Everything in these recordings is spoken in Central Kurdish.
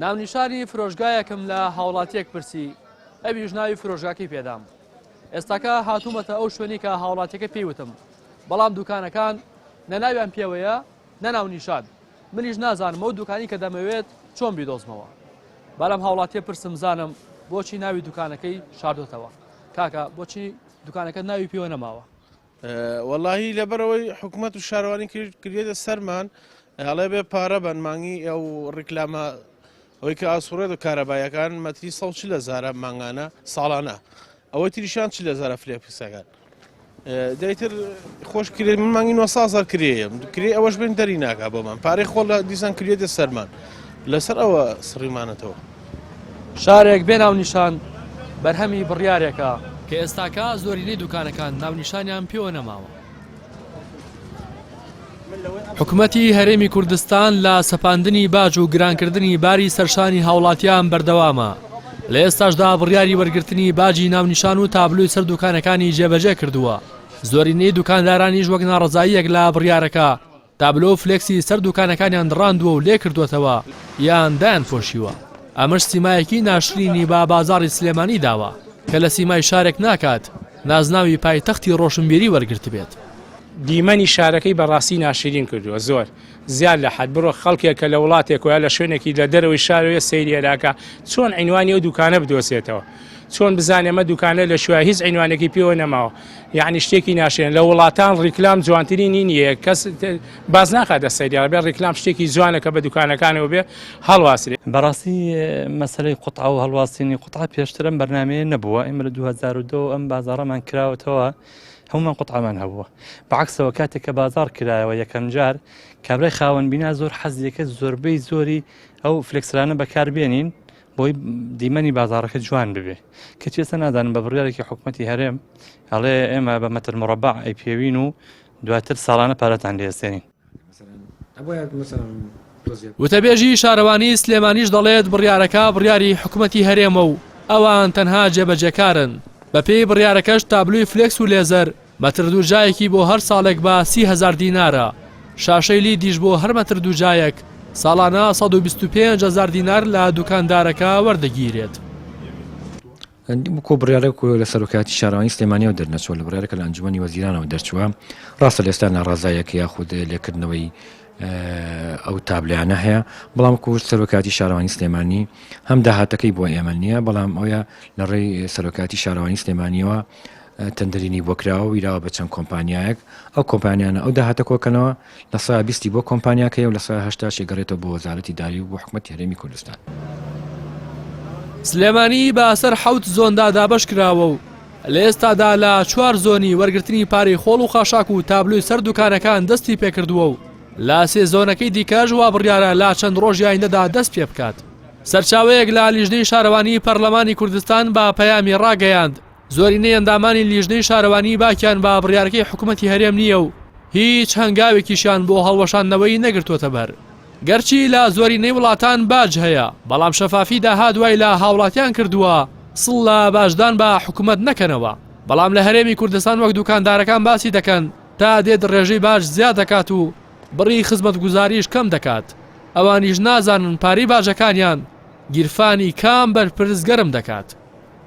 ناونیشانی فرۆژگایەکم لە هاوڵاتیەک پرسی ئەویش ناوی فرۆژگاکەی پێدام. ئێستاکە هاتوومەتە ئەو شوێنی کە هاوڵاتیەکە پێیوتم، بەڵام دوکانەکان نەناویان پێوەیە نەناونیشان. منیش نازانم ئەو دوکانی کە دەمەوێت چۆن بیدۆزمەوە. بەڵام هاوڵاتیە پرسم زانم بۆچی ناوی دوکانەکەی شاردۆتەوە. کاکە بۆچی دوکانەکە ناوی پێوە نەماوە؟ وەڵاهی لەبەرەوەی حکوومەت و شارەوانی کردێتە سەرمان هەڵێ بێ پارە بەنمانگی ئەو ڕیکلامە ئەوەی کە ئاسوڕێت و کارەبایەکان مەتری 140,000 مانگانە ساڵانە ئەوەی تریشان 40,000 فلێپسەکان دەیتر خۆش کرێت من مانگی 900,000 کرێم کرێ ئەوەش بین دەری ناکا بۆمان پارەی خۆ لە دیسان کردێتە سەرمان لەسەر ئەوە سڕیمانەتەوە. شارێک بێ ناونیشان بەرهەمی بڕیارێکە کە ئێستاکە زۆرینەی دوکانەکان ناونیشانیان پێوە نەماوە. حکوومەتی هەرێمی کوردستان لە سەپاندنی باج و گرانکردنی باری سەرشانی هاوڵاتیان بەردەوامە. لە ئێستاشدا بڕیاری وەرگرتنی باجی ناونیشان و تابلوی سەر دوکانەکانی جێبەجێ کردووە. زۆرینەی دوکاندارانیش وەک ناڕەزاییەک لە بڕیارەکە تابلۆ و فلێکسی سەر دوکانەکانیان دڕاندووە و لێ کردوێتەوە یان دایان پۆشیوە. ئەمەش سیمایەکی ناشرینی با بازاڕی سلێمانی داوە کە لە سیمای شارێک ناکات نازناوی پایتەختی ڕۆشنبیری وەرگرت بێت. دیمەنی شارەکەی بەڕاستی ناشرین کردووە زۆر زیاد لە حد بڕۆ خەڵکێک کە لە وڵاتێک وە لە شوێنێکی لە دەرەوەی شارەوە سەیرێراکە چۆن عینوانی ئەو دوکانە بدۆسێتەوە چۆن بزانێ ئەمە دوکانە لە شوێ هیچ عینوانێکی پێوە نەماوە یعنی شتێکی ناشرین لە وڵاتان ڕیکلام جوانترینی نییە کەس باز ناکاتە سەیرێرا بێ ڕیکلام شتێکی جوانەکە بە دوکانەکانەوە بێ هەڵواسرێ. بەڕاستی مەسەلەی قوتعە و هەڵواستنی قوتعە پێشترم بەرنامەیە نەبووە ئێمە لە 2002 ئەم بازاڕەمان کراوەتەوە هەمومان قوتعەمان هەبووە بەعکسەوە کاتێک کە بازار کرایەوە یەکەم جار کابرای خاوەن بینا زۆر حەزیەکە زۆربەی زۆری ئەو فلێکسرانە بەکاربێنین بۆی دیمەنی بازارەکە جوان ببێ کە چێسە نازانم بە بڕیارێکی حکوومەتی هەرێم هەڵێ ئێمە بە مەتر مڕەبع ئەی پێوین و دواتر ساڵانە پارەتان لێستێنین. وتەبێژی شارەوانی سلێمانیش دەڵێت بڕیارەکە بڕیاری حکوومەتی هەرێمە و ئەوان تەنها جێبەجێکارن. بە پێی بڕیارەکەش تابلوی فلێکس و لێزەر مەتر دووجایەکی بۆ هەر ساڵێک بە 30,000 دینارە. شاشەی لیدیش بۆ هەر مەتر دووجایەک ساڵانە 125,000 دینار لە دوکاندارەکە وەردەگیرێت. بکۆ بڕیارێک لە سەرۆکاتی شارەوانی سلێمانیەوە دەرنەچوە لە بڕیارەکە لە ئەنجومەنی وەزیرانەوە دەرچووە ڕاستە لە ئێستا ناڕازایەک یاخود لێکردنەوەی ئەو تابلیانە هەیە بەڵام کورد سەرۆکاتی شارەوانی سلێمانی هەم داهاتەکەی بۆ ئێمە نییە بەڵام ئەوە لە ڕێی سەرۆکاتی شارەوانی سلێمانیەوە تەندەرینی بۆ کراوە و ویراوە بە چەند کۆمپانیایەک ئەو کۆمپانیانە ئەو داهاتە کۆکەنەوە لە سایە 20 بۆ کۆمپانیاکەیە و لە سایە 80 شێگەڕێتەوە بۆ وەزارەتی داری و بۆ حکوومەتی هەرێمی کوردستان. سلێمانی بەسەر 7 زۆندا دابەش کراوە و لە ئێستادا لە 4 زۆنی وەرگرتنی پارەی خۆڵ و خاشاک و تابلوی سەر دوکانەکان دەستی پێکردووە و لا سێ زۆنەکەی دیکەش وا بڕیارە لا چەند ڕۆژی ئایندەدا دەست پێ بکات. سەرچاوەیەک لە لیژنەی شارەوانی پەرلەمانی کوردستان بە پەیامی ڕاگەیاند زۆرینەی ئەندامانی لیژنەی شارەوانی باکیان بە بڕیارەکەی حکوومەتی هەرێم نییە و هیچ هەنگاوێکیشیان بۆ هەڵوەشاندنەوەی نەگرتووەتە بەر. گەرچی لە زۆرینەی وڵاتان باج هەیە بەڵام شەفافی داها دوای لە هاوڵاتیان کردووە سڵ لە باشدان بە حکوومەت نەکەنەوە. بەڵام لە هەرێمی کوردستان وەک دوکاندارەکان باسی دەکەن تا دێت ڕێژەی باج زیاد دەکات و بڕی خزمەت گوزاریش کەم دەکات. ئەوانیش نازانن پارەی باجەکانیان گیرفانی کام بەرپرسگەرم دەکات.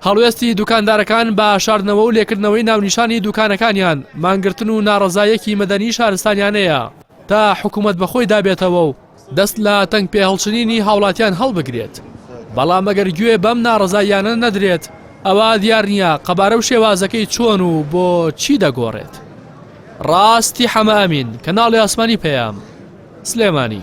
هەڵوێستی دوکاندارەکان بە شاردنەوە و لێکردنەوەی ناونیشانی دوکانەکانیان مانگرتن و ناڕەزایەکی مەدەنی شارستانیانەیە تا حکوومەت بەخۆی دابێتەوە و دەست لە تەنگ پێهەڵچنینی هاوڵاتیان هەڵبگرێت. بەڵام ئەگەر گوێ بەم ناڕەزاییانە نەدرێت ئەوە دیار نییە قەبارە و شێوازەکەی چۆن و بۆ چی دەگۆڕێت. ڕاستی حەمامین کەناڵی ئاسمانی پەیام سلێمانی.